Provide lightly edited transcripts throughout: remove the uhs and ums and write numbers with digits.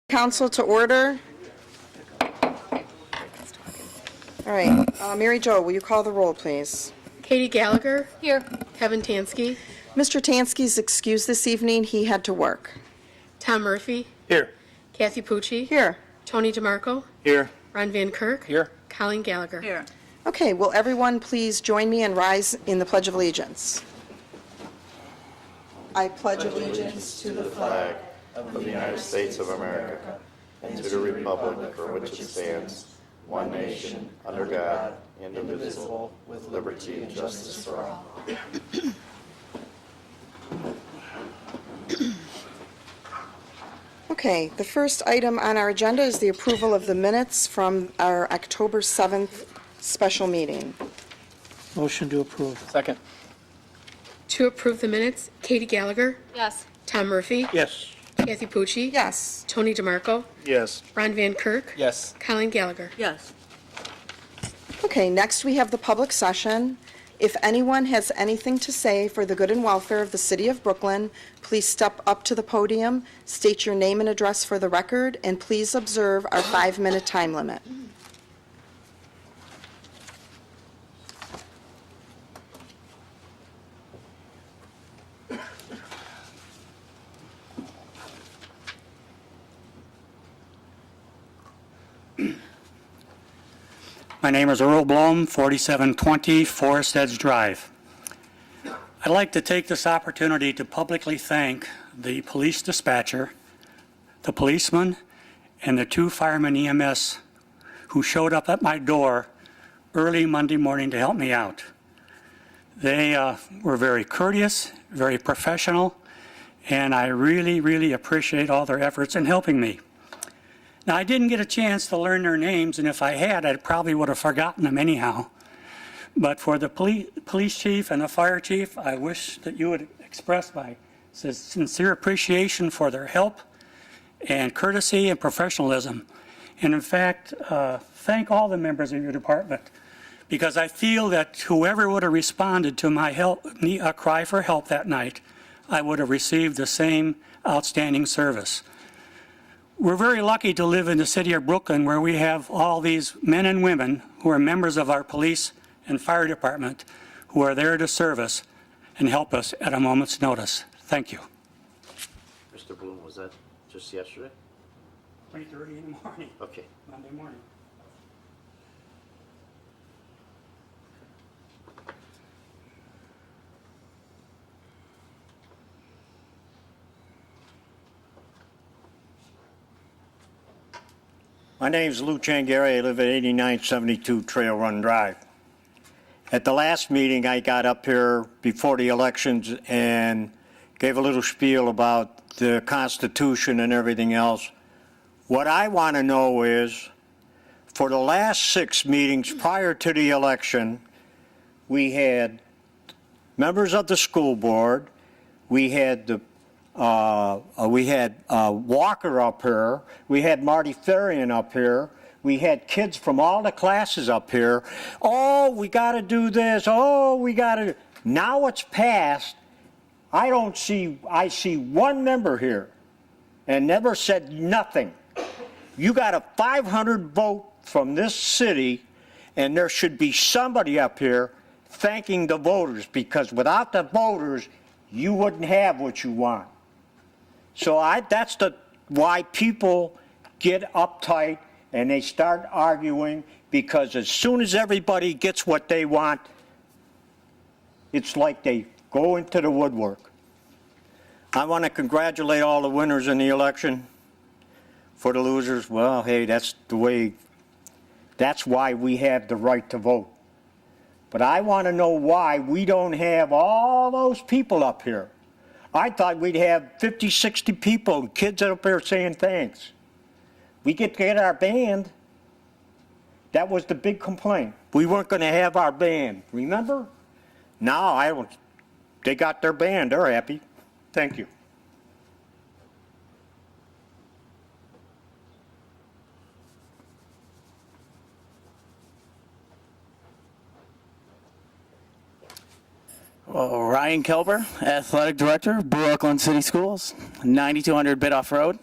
Council to order. All right, Mary Jo, will you call the roll, please? Katie Gallagher. Here. Kevin Tansky. Mr. Tansky's excused this evening. He had to work. Tom Murphy. Here. Kathy Pucci. Here. Tony DeMarco. Here. Ron Van Kirk. Here. Colleen Gallagher. Here. Okay, will everyone please join me and rise in the Pledge of Allegiance? I pledge allegiance to the flag of the United States of America and to the republic for which it stands, one nation, under God, indivisible, with liberty and justice for all. Okay, the first item on our agenda is the approval of the minutes from our October 7th special meeting. Motion to approve. Second. To approve the minutes, Katie Gallagher. Yes. Tom Murphy. Yes. Kathy Pucci. Yes. Tony DeMarco. Yes. Ron Van Kirk. Yes. Colleen Gallagher. Yes. Okay, next we have the public session. If anyone has anything to say for the good and welfare of the city of Brooklyn, please step up to the podium, state your name and address for the record, and please observe our 5-minute time limit. My name is Earl Blom, 4720 Forest Edge Drive. I'd like to take this opportunity to publicly thank the police dispatcher, the policeman, and the 2 firemen EMS who showed up at my door early Monday morning to help me out. They were very courteous, very professional, and I really appreciate all their efforts in helping me. Now, I didn't get a chance to learn their names, and if I had, I probably would have forgotten them anyhow. But for the police chief and the fire chief, I wish that you would express my sincere appreciation for their help and courtesy and professionalism. And in fact, thank all the members of your department, because I feel that whoever would have responded to my cry for help that night, I would have received the same outstanding service. We're very lucky to live in the city of Brooklyn, where we have all these men and women who are members of our police and fire department who are there to serve us and help us at a moment's notice. Thank you. Mr. Bloom, was that just yesterday? 3:30 in the morning, Okay. Monday morning. My name is Lou Changari. I live at 8972 Trail Run Drive. At the last meeting, I got up here before the elections and gave a little spiel about the Constitution and everything else. What I want to know is, for the last 6 meetings prior to the election, we had members of the school board, we had Walker up here, we had Marty Farian up here, we had kids from all the classes up here. Oh, we got to do this. Oh, we got to. Now it's passed. I see one member here and never said nothing. You got a 500 vote from this city, and there should be somebody up here thanking the voters, because without the voters, you wouldn't have what you want. So that's why people get uptight and they start arguing, because as soon as everybody gets what they want, it's like they go into the woodwork. I want to congratulate all the winners in the election. For the losers, well, hey, that's why we have the right to vote. But I want to know why we don't have all those people up here. I thought we'd have 50, 60 people, kids up there saying thanks. We get to get our band. That was the big complaint. We weren't going to have our band, remember? Now they got their band, they're happy. Thank you. Ryan Kelber, Athletic Director, Brooklyn City Schools, 9200 Bidoff Road.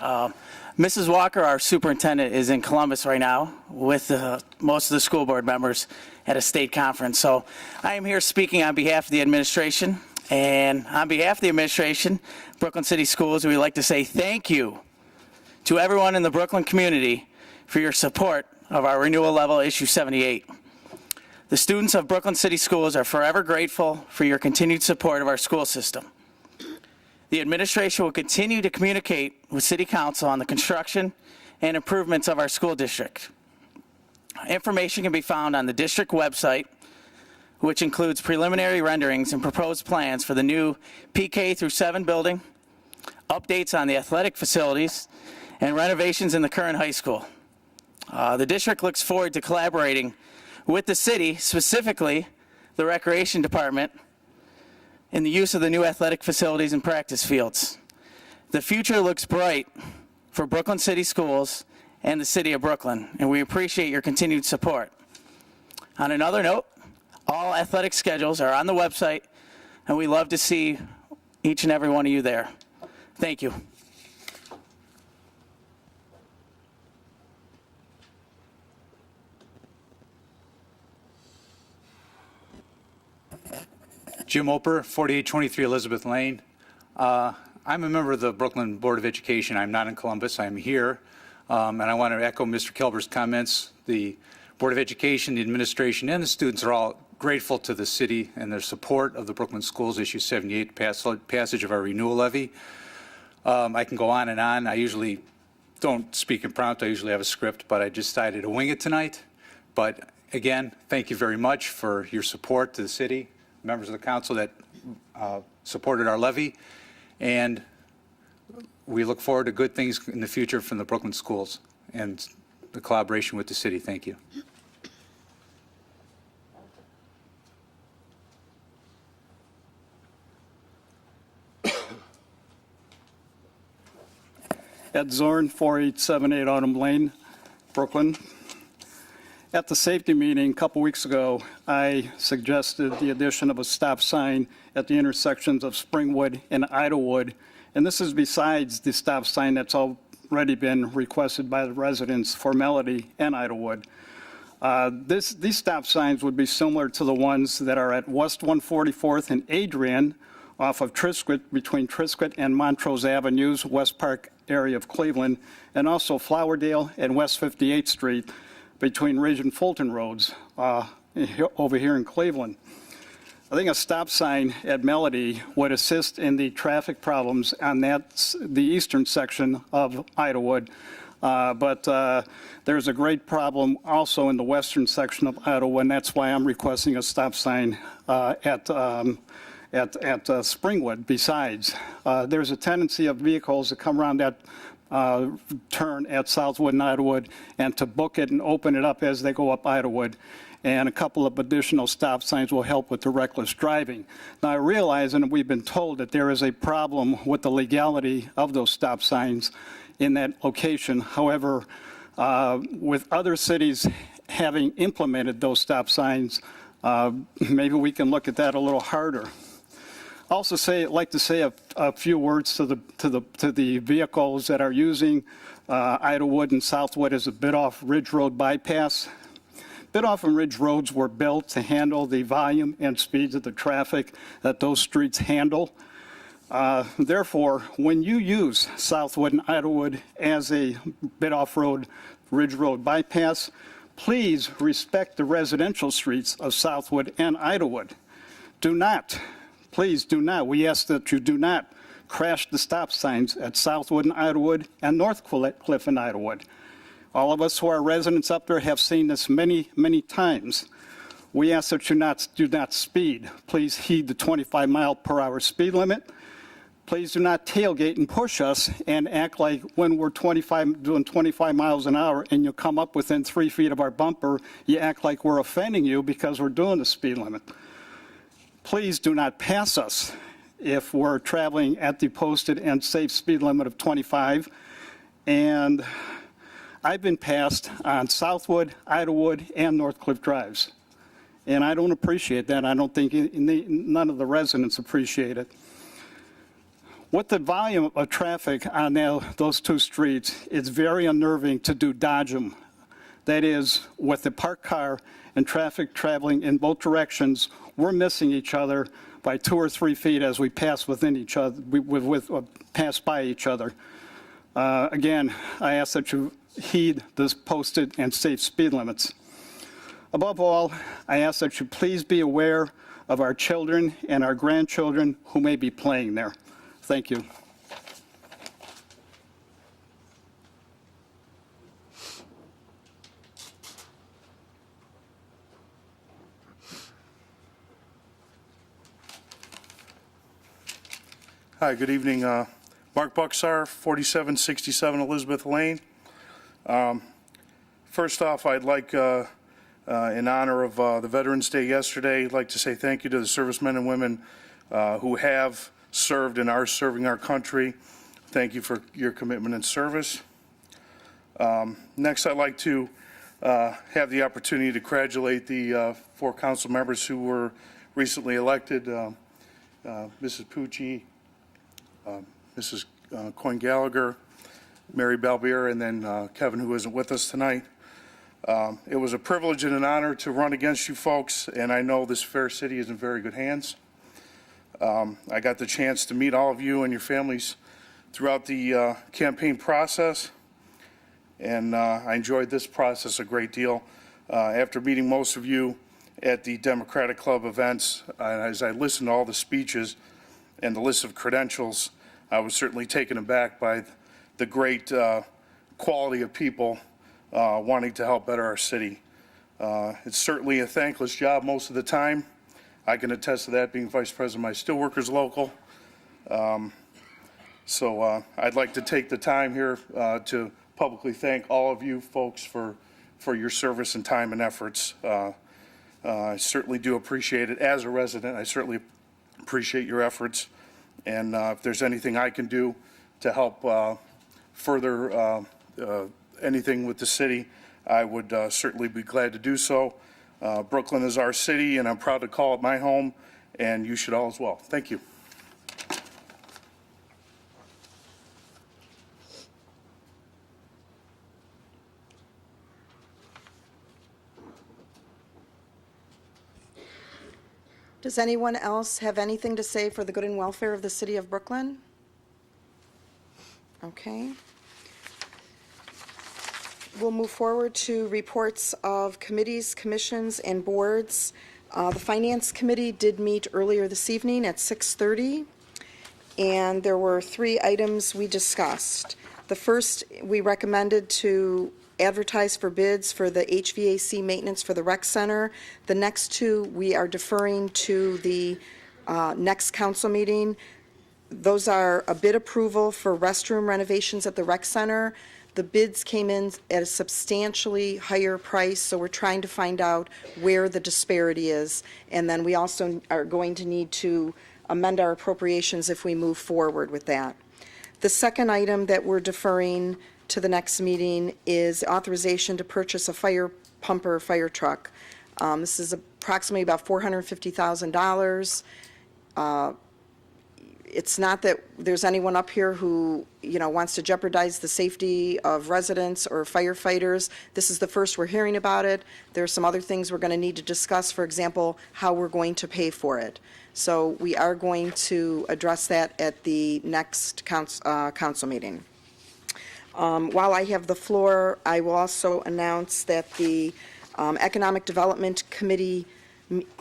Mrs. Walker, our superintendent, is in Columbus right now with most of the school board members at a state conference. So I am here speaking on behalf of the administration. And on behalf of the administration, Brooklyn City Schools, we'd like to say thank you to everyone in the Brooklyn community for your support of our renewal level issue 78. The students of Brooklyn City Schools are forever grateful for your continued support of our school system. The administration will continue to communicate with City Council on the construction and improvements of our school district. Information can be found on the district website, which includes preliminary renderings and proposed plans for the new PK through 7 building, updates on the athletic facilities, and renovations in the current high school. The district looks forward to collaborating with the city, specifically the Recreation Department, in the use of the new athletic facilities and practice fields. The future looks bright for Brooklyn City Schools and the city of Brooklyn, and we appreciate your continued support. On another note, all athletic schedules are on the website, and we love to see each and every one of you there. Thank you. Jim Oper, 4823 Elizabeth Lane. I'm a member of the Brooklyn Board of Education. I'm not in Columbus. I'm here. And I want to echo Mr. Kilber's comments. The Board of Education, the administration, and the students are all grateful to the city and their support of the Brooklyn Schools Issue 78, passage of our renewal levy. I can go on and on. I usually don't speak impromptu. I usually have a script, but I decided to wing it tonight. But again, thank you very much for your support to the city, members of the council that supported our levy, and we look forward to good things in the future from the Brooklyn schools and the collaboration with the city. Thank you. Ed Zorn, 4878 Autumn Lane, Brooklyn. At the safety meeting a couple weeks ago, I suggested the addition of a stop sign at the intersections of Springwood and Idlewood, and this is besides the stop sign that's already been requested by the residents for Melody and Idlewood. These stop signs would be similar to the ones that are at West 144th and Adrian off of Triscuit, between Triscuit and Montrose Avenues, West Park area of Cleveland, and also Flowerdale and West 58th Street between Ridge and Fulton Roads over here in Cleveland. I think a stop sign at Melody would assist in the traffic problems on the eastern section of Idlewood. But there's a great problem also in the western section of Idlewood, and that's why I'm requesting a stop sign at Springwood. Besides, there's a tendency of vehicles to come around that turn at Southwood and Idlewood and to book it and open it up as they go up Idlewood. And a couple of additional stop signs will help with the reckless driving. Now, I realize, and we've been told, that there is a problem with the legality of those stop signs in that location. However, with other cities having implemented those stop signs, maybe we can look at that a little harder. Also like to say a few words to the vehicles that are using Idlewood and Southwood as a Bidoff Ridge Road bypass. Bidoff and Ridge roads were built to handle the volume and speeds of the traffic that those streets handle. Therefore, when you use Southwood and Idlewood as a Bidoff Road, Ridge Road bypass, please respect the residential streets of Southwood and Idlewood. Please do not. We ask that you do not crash the stop signs at Southwood and Idlewood and Northcliffe and Idlewood. All of us who are residents up there have seen this many, many times. We ask that you do not speed. Please heed the 25-mile-per-hour speed limit. Please do not tailgate and push us and act like when we're doing 25 miles an hour and you come up within 3 feet of our bumper, you act like we're offending you because we're doing the speed limit. Please do not pass us if we're traveling at the posted and safe speed limit of 25. And I've been passed on Southwood, Idlewood, and Northcliffe Drives. And I don't appreciate that. I don't think none of the residents appreciate it. With the volume of traffic on those two streets, it's very unnerving to do dodge 'em. That is, with the parked car and traffic traveling in both directions, we're missing each other by 2 or 3 feet as we pass within each other, pass by each other. Again, I ask that you heed the posted and safe speed limits. Above all, I ask that you please be aware of our children and our grandchildren who may be playing there. Thank you. Hi, good evening. Mark Bucksar, 4767 Elizabeth Lane. First off, I'd like, in honor of the Veterans Day yesterday, I'd like to say thank you to the servicemen and women who have served and are serving our country. Thank you for your commitment and service. Next, I'd like to have the opportunity to congratulate the 4 council members who were recently elected, Mrs. Pucci, Mrs. Coyne Gallagher, Mary Balbier, and then Kevin, who isn't with us tonight. It was a privilege and an honor to run against you folks, and I know this fair city is in very good hands. I got the chance to meet all of you and your families throughout the campaign process, and I enjoyed this process a great deal. After meeting most of you at the Democratic Club events, as I listened to all the speeches and the list of credentials, I was certainly taken aback by the great quality of people wanting to help better our city. It's certainly a thankless job most of the time. I can attest to that, being Vice President of my Steelworkers Local. So I'd like to take the time here to publicly thank all of you folks for your service and time and efforts. I certainly do appreciate it. As a resident, I certainly appreciate your efforts. And if there's anything I can do to help further anything with the city, I would certainly be glad to do so. Brooklyn is our city, and I'm proud to call it my home, and you should all as well. Thank you. Does anyone else have anything to say for the good and welfare of the city of Brooklyn? Okay. We'll move forward to reports of committees, commissions, and boards. The Finance Committee did meet earlier this evening at 6:30, and there were 3 items we discussed. The first, we recommended to advertise for bids for the HVAC maintenance for the rec center. The next 2, we are deferring to the next council meeting. Those are a bid approval for restroom renovations at the rec center. The bids came in at a substantially higher price, so we're trying to find out where the disparity is. And then we also are going to need to amend our appropriations if we move forward with that. The second item that we're deferring to the next meeting is authorization to purchase a fire truck. This is approximately about $450,000. It's not that there's anyone up here who, wants to jeopardize the safety of residents or firefighters. This is the first we're hearing about it. There are some other things we're going to need to discuss, for example, how we're going to pay for it. So we are going to address that at the next council meeting. While I have the floor, I will also announce that the Economic Development Committee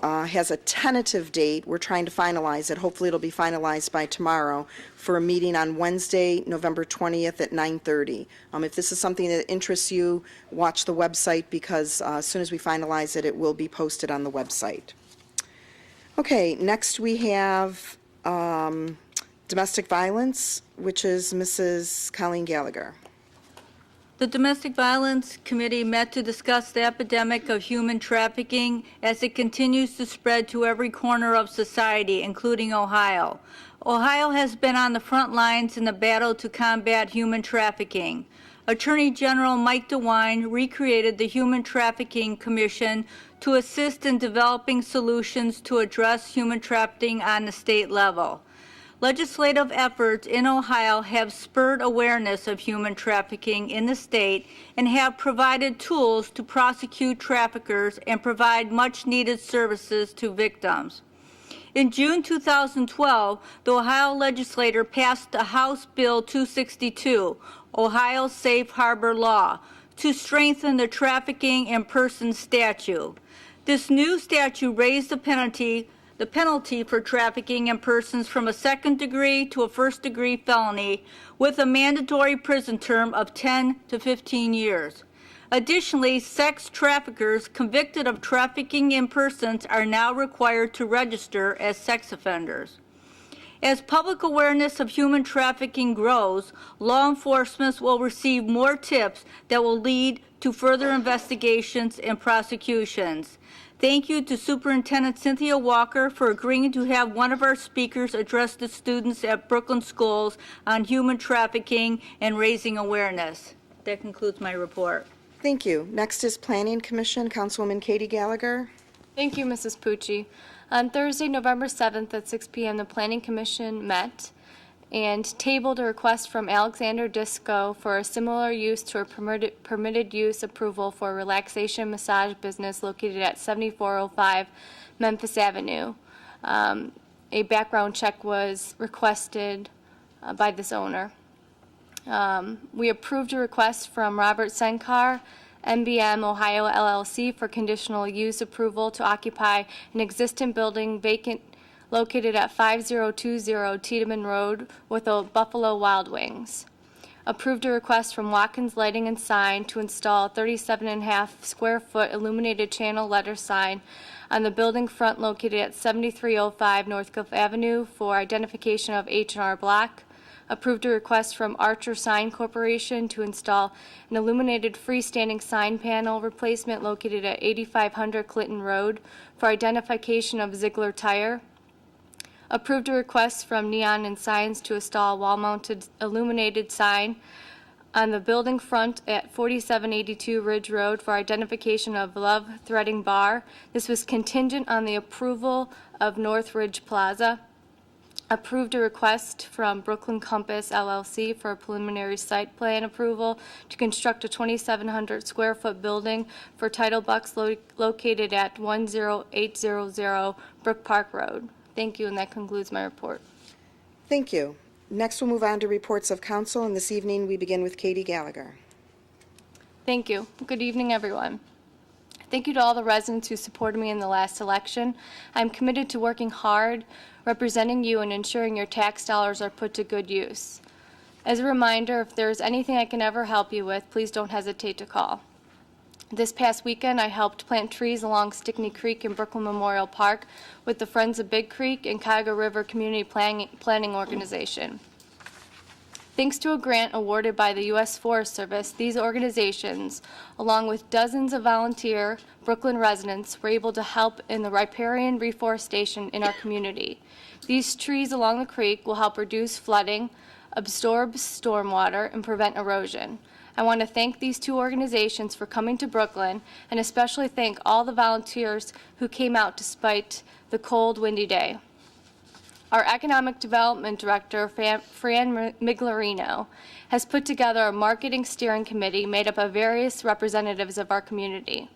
has a tentative date. We're trying to finalize it. Hopefully, it'll be finalized by tomorrow for a meeting on Wednesday, November 20th at 9:30. If this is something that interests you, watch the website, because as soon as we finalize it, it will be posted on the website. Okay, next we have domestic violence, which is Mrs. Colleen Gallagher. The Domestic Violence Committee met to discuss the epidemic of human trafficking as it continues to spread to every corner of society, including Ohio. Ohio has been on the front lines in the battle to combat human trafficking. Attorney General Mike DeWine recreated the Human Trafficking Commission to assist in developing solutions to address human trafficking on the state level. Legislative efforts in Ohio have spurred awareness of human trafficking in the state and have provided tools to prosecute traffickers and provide much-needed services to victims. In June 2012, the Ohio legislature passed the House Bill 262, Ohio Safe Harbor Law, to strengthen the trafficking in persons statute. This new statute raised the penalty for trafficking in persons from a second-degree to a first-degree felony with a mandatory prison term of 10 to 15 years. Additionally, sex traffickers convicted of trafficking in persons are now required to register as sex offenders. As public awareness of human trafficking grows, law enforcement will receive more tips that will lead to further investigations and prosecutions. Thank you to Superintendent Cynthia Walker for agreeing to have one of our speakers address the students at Brooklyn schools on human trafficking and raising awareness. That concludes my report. Thank you. Next is Planning Commission, Councilwoman Katie Gallagher. Thank you, Mrs. Pucci. On Thursday, November 7th at 6 p.m., the Planning Commission met and tabled a request from Alexander Disco for a similar use to a permitted use approval for a relaxation massage business located at 7405 Memphis Avenue. A background check was requested by this owner. We approved a request from Robert Senkar, MBM Ohio LLC, for conditional use approval to occupy an existing building vacant located at 5020 Tiedemann Road with a Buffalo Wild Wings. Approved a request from Watkins Lighting and Sign to install a 37.5 square foot illuminated channel letter sign on the building front located at 7305 Northcliffe Avenue for identification of H&R Block. Approved a request from Archer Sign Corporation to install an illuminated freestanding sign panel replacement located at 8500 Clinton Road for identification of Ziegler Tire. Approved a request from Neon and Signs to install a wall-mounted illuminated sign on the building front at 4782 Ridge Road for identification of Love Threading Bar. This was contingent on the approval of North Ridge Plaza. Approved a request from Brooklyn Compass LLC for a preliminary site plan approval to construct a 2,700 square foot building for Title Bucks located at 10800 Brook Park Road. Thank you, and that concludes my report. Thank you. Next, we'll move on to reports of council, and this evening we begin with Katie Gallagher. Thank you. Good evening, everyone. Thank you to all the residents who supported me in the last election. I'm committed to working hard, representing you, and ensuring your tax dollars are put to good use. As a reminder, if there is anything I can ever help you with, please don't hesitate to call. This past weekend, I helped plant trees along Stickney Creek in Brooklyn Memorial Park with the Friends of Big Creek and Cuyahoga River Community Planning Organization. Thanks to a grant awarded by the U.S. Forest Service, these organizations, along with dozens of volunteer Brooklyn residents, were able to help in the riparian reforestation in our community. These trees along the creek will help reduce flooding, absorb stormwater, and prevent erosion. I want to thank these two organizations for coming to Brooklyn, and especially thank all the volunteers who came out despite the cold, windy day. Our Economic Development Director, Fran Miglarino, has put together a marketing steering committee made up of various representatives of our community.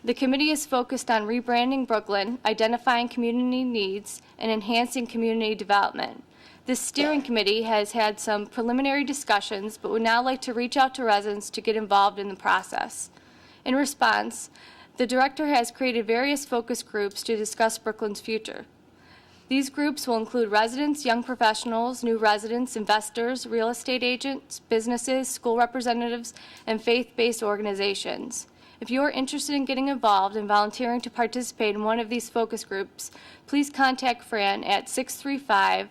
The committee is focused on rebranding Brooklyn, identifying community needs, and enhancing community development. This steering committee has had some preliminary discussions, but would now like to reach out to residents to get involved in the process. In response, the director has created various focus groups to discuss Brooklyn's future. These groups will include residents, young professionals, new residents, investors, real estate agents, businesses, school representatives, and faith-based organizations. If you are interested in getting involved and volunteering to participate in one of these focus groups, please contact Fran at 635-4289.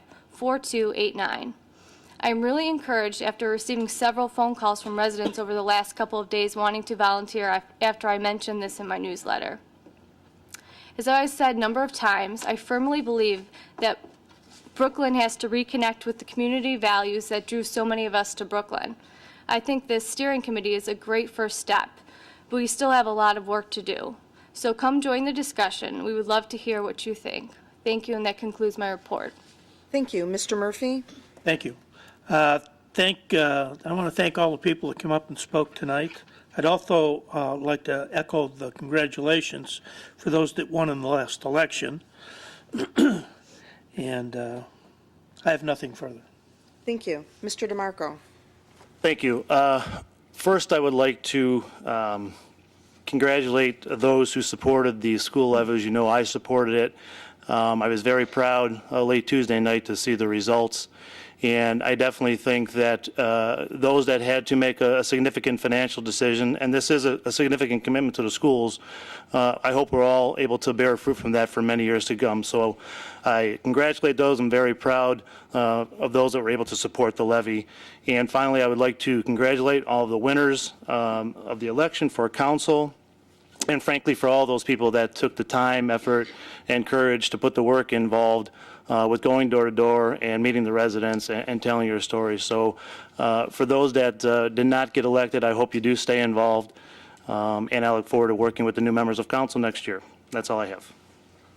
I am really encouraged after receiving several phone calls from residents over the last couple of days wanting to volunteer after I mentioned this in my newsletter. As I've said a number of times, I firmly believe that Brooklyn has to reconnect with the community values that drew so many of us to Brooklyn. I think this steering committee is a great first step, but we still have a lot of work to do. So come join the discussion. We would love to hear what you think. Thank you, and that concludes my report. Thank you. Mr. Murphy? Thank you. I want to thank all the people that came up and spoke tonight. I'd also like to echo the congratulations for those that won in the last election. And I have nothing further. Thank you. Mr. DeMarco? Thank you. First, I would like to congratulate those who supported the school levy. As you know, I supported it. I was very proud late Tuesday night to see the results. And I definitely think that those that had to make a significant financial decision, and this is a significant commitment to the schools, I hope we're all able to bear fruit from that for many years to come. So I congratulate those. I'm very proud of those that were able to support the levy. And finally, I would like to congratulate all of the winners of the election for council, and frankly for all those people that took the time, effort, and courage to put the work involved with going door to door and meeting the residents and telling your story. So for those that did not get elected, I hope you do stay involved, and I look forward to working with the new members of council next year. That's all I have.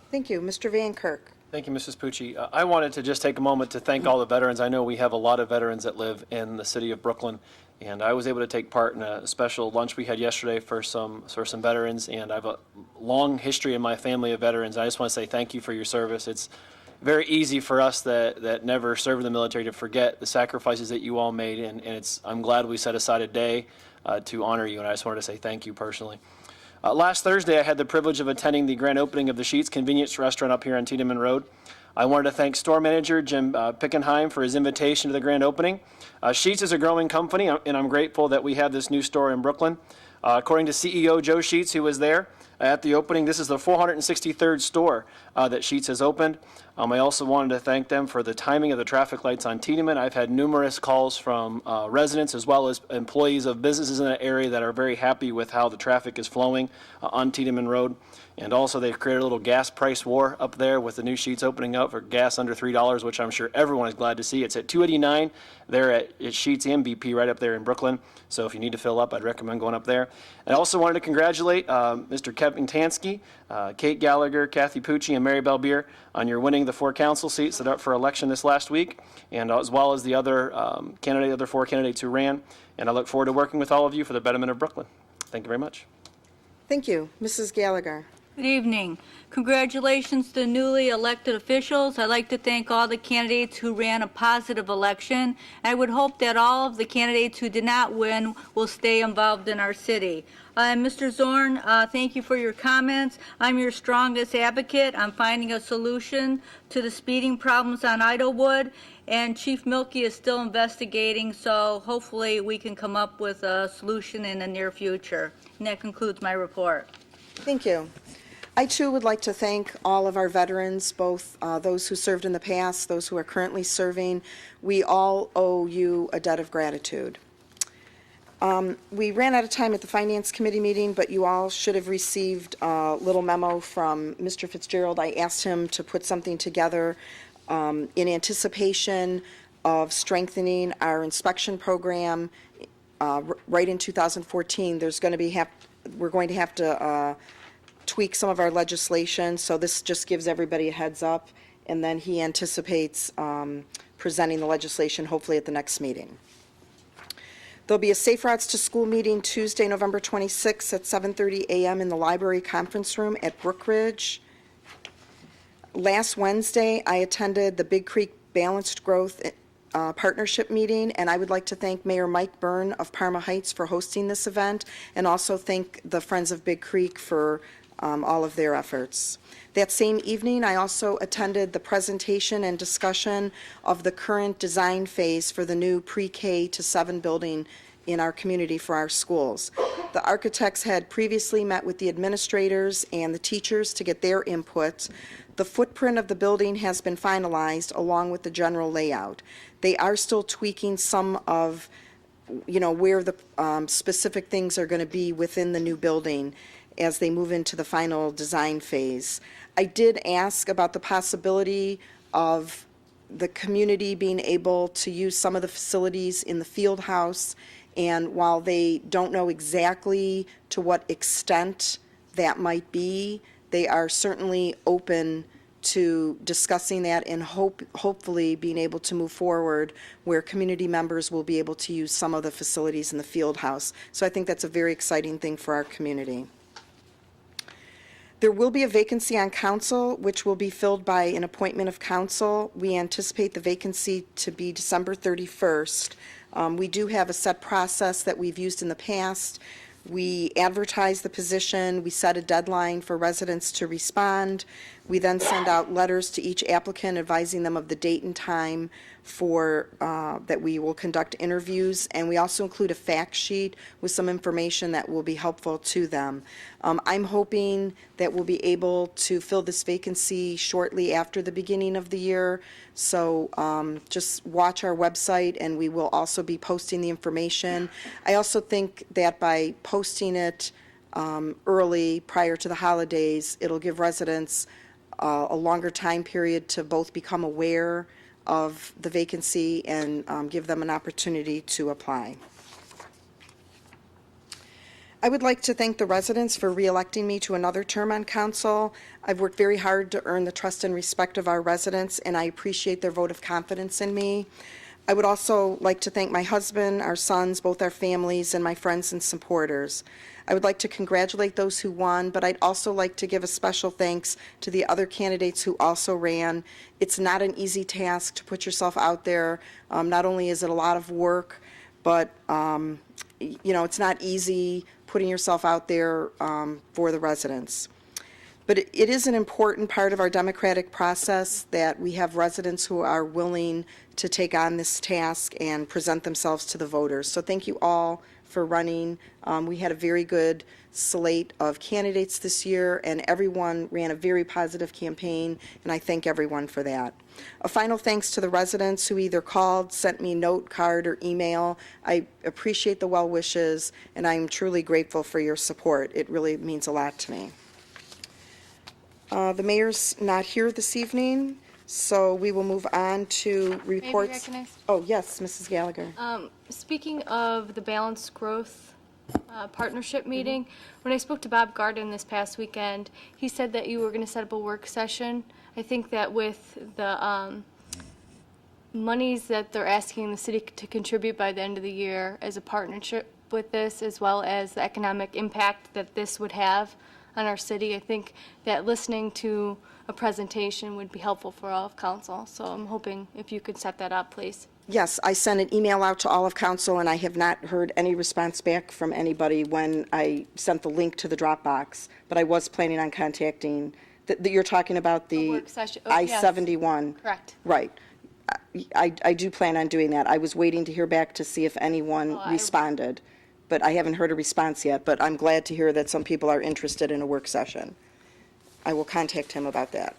Thank you. Mr. Van Kirk? Thank you, Mrs. Pucci. I wanted to just take a moment to thank all the veterans. I know we have a lot of veterans that live in the city of Brooklyn, and I was able to take part in a special lunch we had yesterday for some veterans, and I have a long history in my family of veterans. I just want to say thank you for your service. It's very easy for us that never served in the military to forget the sacrifices that you all made, and I'm glad we set aside a day to honor you, and I just wanted to say thank you personally. Last Thursday, I had the privilege of attending the grand opening of the Sheetz Convenience Restaurant up here on Tiedemann Road. I wanted to thank store manager Jim Pickenheim for his invitation to the grand opening. Sheetz is a growing company, and I'm grateful that we have this new store in Brooklyn. According to CEO Joe Sheetz, who was there at the opening, this is the 463rd store that Sheetz has opened. I also wanted to thank them for the timing of the traffic lights on Tiedemann. I've had numerous calls from residents as well as employees of businesses in that area that are very happy with how the traffic is flowing on Tiedemann Road. And also they've created a little gas price war up there with the new Sheetz opening up for gas under $3, which I'm sure everyone is glad to see. It's at 289 there at Sheetz and BP right up there in Brooklyn. So if you need to fill up, I'd recommend going up there. And I also wanted to congratulate Mr. Kevin Tansky, Kate Gallagher, Kathy Pucci, and Mary Belbier on your winning the 4 council seats that are up for election this last week, and as well as the other other 4 candidates who ran. And I look forward to working with all of you for the betterment of Brooklyn. Thank you very much. Thank you. Mrs. Gallagher? Good evening. Congratulations to newly elected officials. I'd like to thank all the candidates who ran a positive election. I would hope that all of the candidates who did not win will stay involved in our city. Mr. Zorn, thank you for your comments. I'm your strongest advocate on finding a solution to the speeding problems on Idlewood, and Chief Milkey is still investigating, so hopefully we can come up with a solution in the near future. And that concludes my report. Thank you. I, too, would like to thank all of our veterans, both those who served in the past, those who are currently serving. We all owe you a debt of gratitude. We ran out of time at the Finance Committee meeting, but you all should have received a little memo from Mr. Fitzgerald. I asked him to put something together in anticipation of strengthening our inspection program right in 2014. We're going to have to tweak some of our legislation, so this just gives everybody a heads up, and then he anticipates presenting the legislation hopefully at the next meeting. There'll be a Safe Routes to School meeting Tuesday, November 26th at 7:30 a.m. in the library conference room at Brookridge. Last Wednesday, I attended the Big Creek Balanced Growth Partnership meeting, and I would like to thank Mayor Mike Byrne of Parma Heights for hosting this event, and also thank the Friends of Big Creek for all of their efforts. That same evening, I also attended the presentation and discussion of the current design phase for the new pre-K to 7 building in our community for our schools. The architects had previously met with the administrators and the teachers to get their input. The footprint of the building has been finalized along with the general layout. They are still tweaking some of, where the specific things are going to be within the new building as they move into the final design phase. I did ask about the possibility of the community being able to use some of the facilities in the field house, and while they don't know exactly to what extent that might be, they are certainly open to discussing that and hopefully being able to move forward where community members will be able to use some of the facilities in the field house. So I think that's a very exciting thing for our community. There will be a vacancy on council, which will be filled by an appointment of council. We anticipate the vacancy to be December 31st. We do have a set process that we've used in the past. We advertise the position, we set a deadline for residents to respond. We then send out letters to each applicant advising them of the date and time for, that we will conduct interviews. And we also include a fact sheet with some information that will be helpful to them. I'm hoping that we'll be able to fill this vacancy shortly after the beginning of the year. So just watch our website, and we will also be posting the information. I also think that by posting it early, prior to the holidays, it'll give residents a longer time period to both become aware of the vacancy and give them an opportunity to apply. I would like to thank the residents for re-electing me to another term on council. I've worked very hard to earn the trust and respect of our residents, and I appreciate their vote of confidence in me. I would also like to thank my husband, our sons, both our families, and my friends and supporters. I would like to congratulate those who won, but I'd also like to give a special thanks to the other candidates who also ran. It's not an easy task to put yourself out there. Not only is it a lot of work, but it's not easy putting yourself out there for the residents. But it is an important part of our democratic process that we have residents who are willing to take on this task and present themselves to the voters. So thank you all for running. We had a very good slate of candidates this year, and everyone ran a very positive campaign, and I thank everyone for that. A final thanks to the residents who either called, sent me a note, card, or email. I appreciate the well wishes, and I'm truly grateful for your support. It really means a lot to me. The mayor's not here this evening, so we will move on to reports. May I be recognized? Oh, yes, Mrs. Gallagher. Speaking of the Balanced Growth Partnership meeting, when I spoke to Bob Garden this past weekend, he said that you were going to set up a work session. I think that with the monies that they're asking the city to contribute by the end of the year as a partnership with this, as well as the economic impact that this would have on our city, I think that listening to a presentation would be helpful for all of council. So I'm hoping if you could set that up, please. Yes, I sent an email out to all of council, and I have not heard any response back from anybody when I sent the link to the Dropbox, but I was planning on contacting, you're talking about the work session. Oh, yes. I-71. Correct. Right. I do plan on doing that. I was waiting to hear back to see if anyone responded, but I haven't heard a response yet, but I'm glad to hear that some people are interested in a work session. I will contact him about that.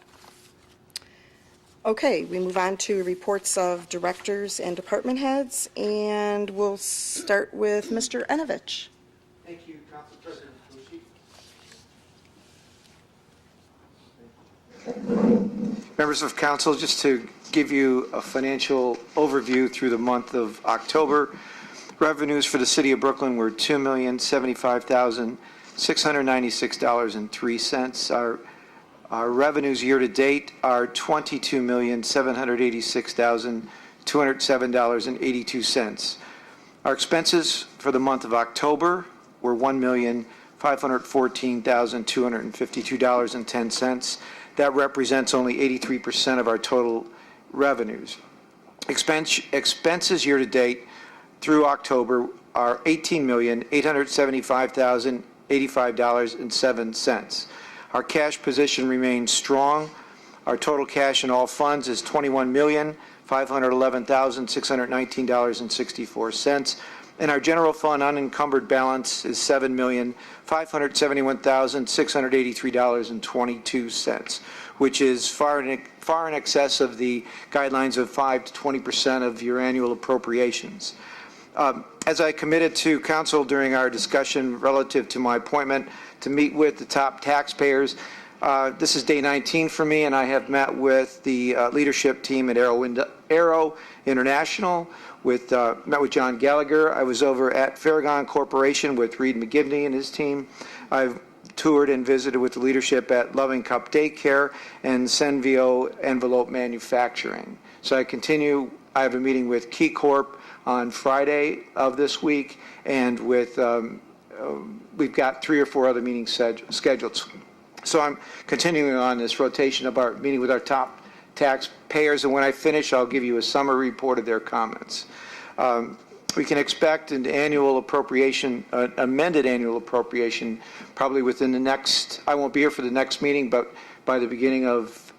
Okay, we move on to reports of directors and department heads, and we'll start with Mr. Enovich. Thank you, Council President Fucci. Members of council, just to give you a financial overview through the month of October, revenues for the city of Brooklyn were $2,075,696.03. Our revenues year-to-date are $22,786,207.82. Our expenses for the month of October were $1,514,252.10. That represents only 83% of our total revenues. Expenses year-to-date through October are $18,875,085.07. Our cash position remains strong. Our total cash in all funds is $21,511,619.64. And our general fund unencumbered balance is $7,571,683.22, which is far in excess of the guidelines of 5 to 20% of your annual appropriations. As I committed to council during our discussion relative to my appointment to meet with the top taxpayers, this is day 19 for me, and I have met with the leadership team at Aero International, met with John Gallagher. I was over at Farragon Corporation with Reed McGivney and his team. I've toured and visited with the leadership at Loving Cup Daycare and Senvio Envelope Manufacturing. So I have a meeting with Key Corp on Friday of this week, and with we've got 3 or 4 other meetings scheduled. So I'm continuing on this rotation of our meeting with our top taxpayers, and when I finish, I'll give you a summary report of their comments. We can expect an annual appropriation, amended annual appropriation, probably within the next, I won't be here for the next meeting, but by the beginning of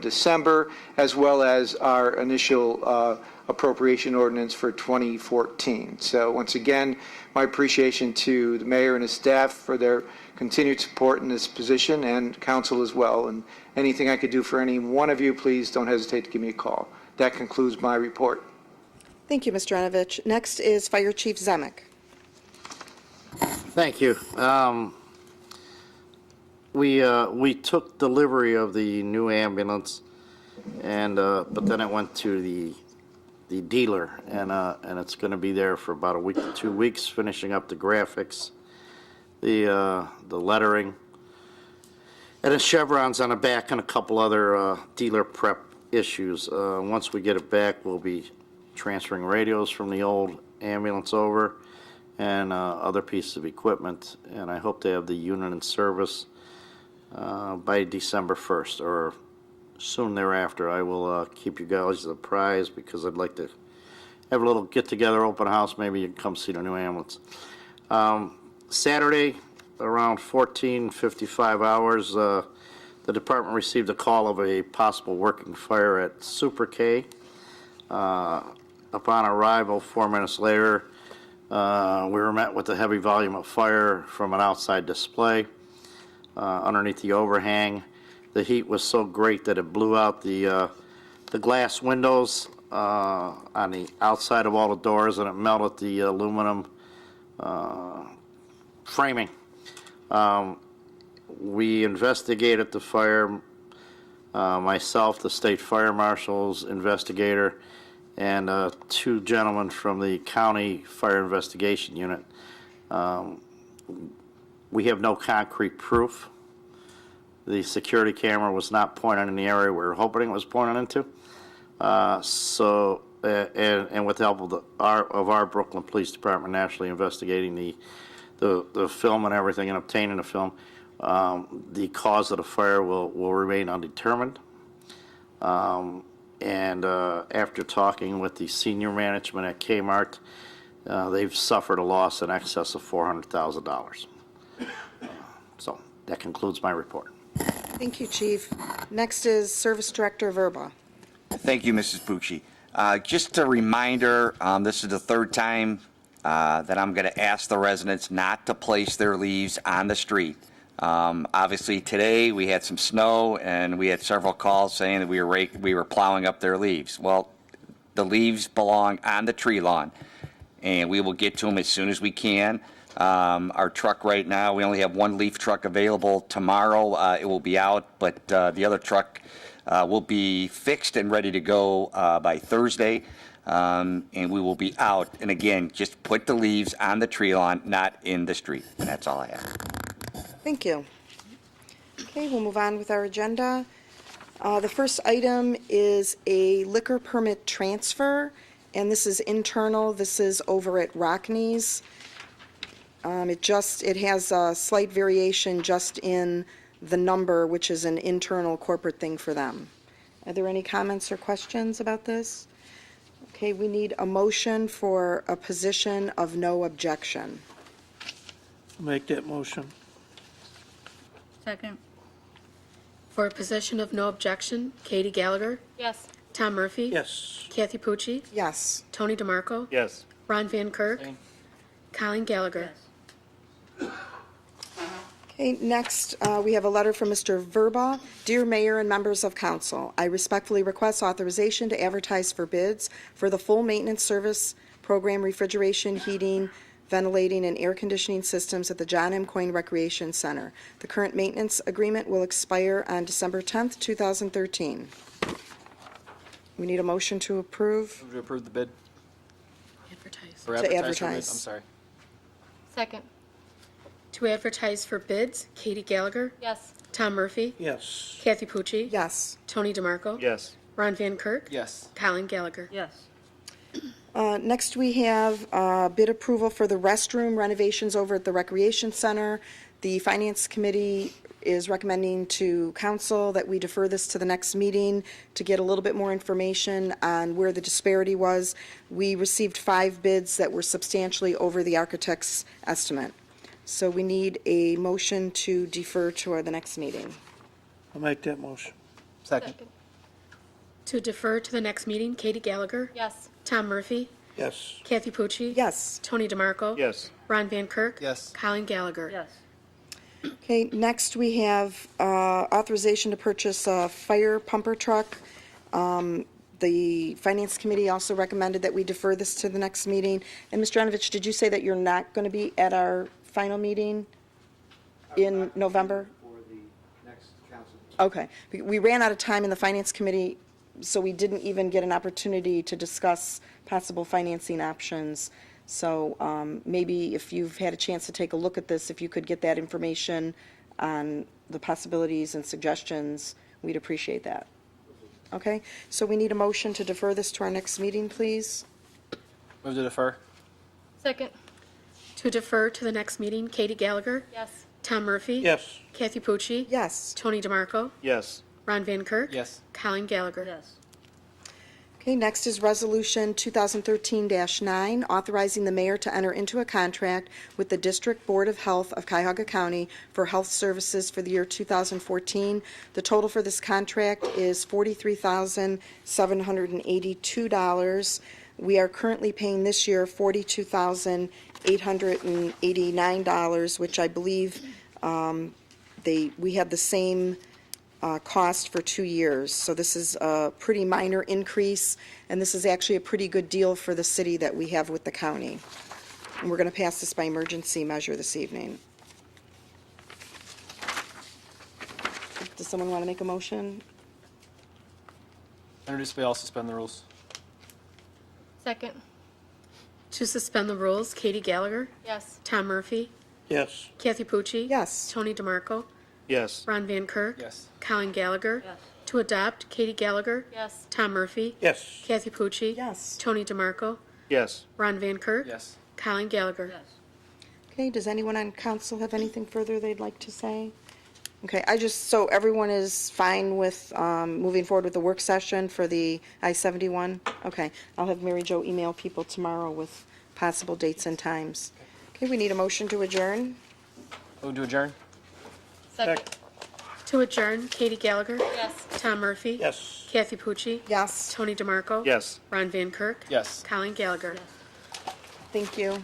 December, as well as our initial appropriation ordinance for 2014. So once again, my appreciation to the mayor and his staff for their continued support in this position, and council as well. And anything I could do for any one of you, please don't hesitate to give me a call. That concludes my report. Thank you, Mr. Enovich. Next is Fire Chief Zemek. Thank you. We took delivery of the new ambulance, and but then it went to the dealer, and it's going to be there for about a week to 2 weeks, finishing up the graphics, the lettering, and the chevrons on the back, and a couple other dealer prep issues. Once we get it back, we'll be transferring radios from the old ambulance over, and other pieces of equipment, and I hope to have the unit in service by December 1st or soon thereafter. I will keep you guys apprised, because I'd like to have a little get-together, open house. Maybe you can come see the new ambulance. Saturday, around 14:55 hours, the department received a call of a possible working fire at Super K. Upon arrival, 4 minutes later, we were met with a heavy volume of fire from an outside display underneath the overhang. The heat was so great that it blew out the glass windows on the outside of all the doors, and it melted the aluminum framing. We investigated the fire, myself, the state fire marshal's investigator, and 2 gentlemen from the county fire investigation unit. We have no concrete proof. The security camera was not pointed in the area we were hoping it was pointed into. And with the help of our Brooklyn Police Department naturally investigating the film and everything and obtaining the film, the cause of the fire will remain undetermined. And after talking with the senior management at Kmart, they've suffered a loss in excess of $400,000. So that concludes my report. Thank you, Chief. Next is Service Director Verba. Thank you, Mrs. Pucci. Just a reminder, this is the 3rd time that I'm going to ask the residents not to place their leaves on the street. Obviously, today we had some snow, and we had several calls saying that we were plowing up their leaves. Well, the leaves belong on the tree lawn, and we will get to them as soon as we can. Our truck right now, we only have 1 leaf truck available. Tomorrow it will be out, but the other truck will be fixed and ready to go by Thursday, and we will be out. And again, just put the leaves on the tree lawn, not in the street. And that's all I have. Thank you. Okay, we'll move on with our agenda. The first item is a liquor permit transfer, and this is internal. This is over at Rockneys. It has a slight variation just in the number, which is an internal corporate thing for them. Are there any comments or questions about this? Okay, we need a motion for a position of no objection. Make that motion. Second. For a position of no objection, Katie Gallagher, Yes. Tom Murphy. Yes. Kathy Pucci, Yes. Tony DeMarco, Yes. Ron Van Kirk, Colleen Gallagher. Okay, next, we have a letter from Mr. Verba. Dear Mayor and members of council, I respectfully request authorization to advertise for bids for the full maintenance service program refrigeration, heating, ventilating, and air conditioning systems at the John M. Coyne Recreation Center. The current maintenance agreement will expire on December 10th, 2013. We need a motion to approve. Move to approve the bid. Advertise. Or To for bid. advertise. I'm sorry. Second. To advertise for bids, Katie Gallagher, Yes. Tom Murphy, Yes. Kathy Pucci, Yes. Tony DeMarco, Yes. Ron Van Kirk, Yes. Colin Gallagher. Yes. Next, we have bid approval for the restroom renovations over at the Recreation Center. The Finance Committee is recommending to council that we defer this to the next meeting to get a little bit more information on where the disparity was. We received 5 bids that were substantially over the architect's estimate. So we need a motion to defer to the next meeting. I'll make that motion. Second. To defer to the next meeting, Katie Gallagher, Yes. Tom Murphy, Yes. Kathy Pucci, Yes. Tony DeMarco, Yes. Ron Van Kirk, Yes. Colin Gallagher. Yes. Okay, next we have authorization to purchase a fire pumper truck. The Finance Committee also recommended that we defer this to the next meeting. And Mr. Janovich, did you say that you're not going to be at our final meeting in November? For the next council. Okay. We ran out of time in the Finance Committee, so we didn't even get an opportunity to discuss possible financing options. So maybe if you've had a chance to take a look at this, if you could get that information on the possibilities and suggestions, we'd appreciate that. Okay? So we need a motion to defer this to our next meeting, please. Move to defer. Second. To defer to the next meeting, Katie Gallagher, Yes. Tom Murphy, Yes. Kathy Pucci, Yes. Tony DeMarco, Yes. Ron Van Kirk, Yes. Colin Gallagher. Yes. Okay, next is Resolution 2013-9, authorizing the mayor to enter into a contract with the District Board of Health of Cuyahoga County for health services for the year 2014. The total for this contract is $43,782. We are currently paying this year $42,889, which I believe we had the same cost for 2 years. So this is a pretty minor increase, and this is actually a pretty good deal for the city that we have with the county. And we're going to pass this by emergency measure this evening. Does someone want to make a motion? Introduce by all, suspend the rules. Second. To suspend the rules, Katie Gallagher, Yes. Tom Murphy, Yes. Kathy Pucci, Yes. Tony DeMarco, Yes. Ron Van Kirk, Yes. Colin Gallagher. Yes. To adopt, Katie Gallagher, Yes. Tom Murphy, Yes. Kathy Pucci, Yes. Tony DeMarco, Yes. Ron Van Kirk, Yes. Colin Gallagher. Yes. Okay, does anyone on council have anything further they'd like to say? Okay, so everyone is fine with moving forward with the work session for the I-71? Okay, I'll have Mary Jo email people tomorrow with possible dates and times. Okay, we need a motion to adjourn. Move to adjourn. Second. To adjourn, Katie Gallagher, Yes. Tom Murphy, Yes. Kathy Pucci, Yes, Tony DeMarco, Yes. Ron Van Kirk, Yes. Colin Gallagher. thank you.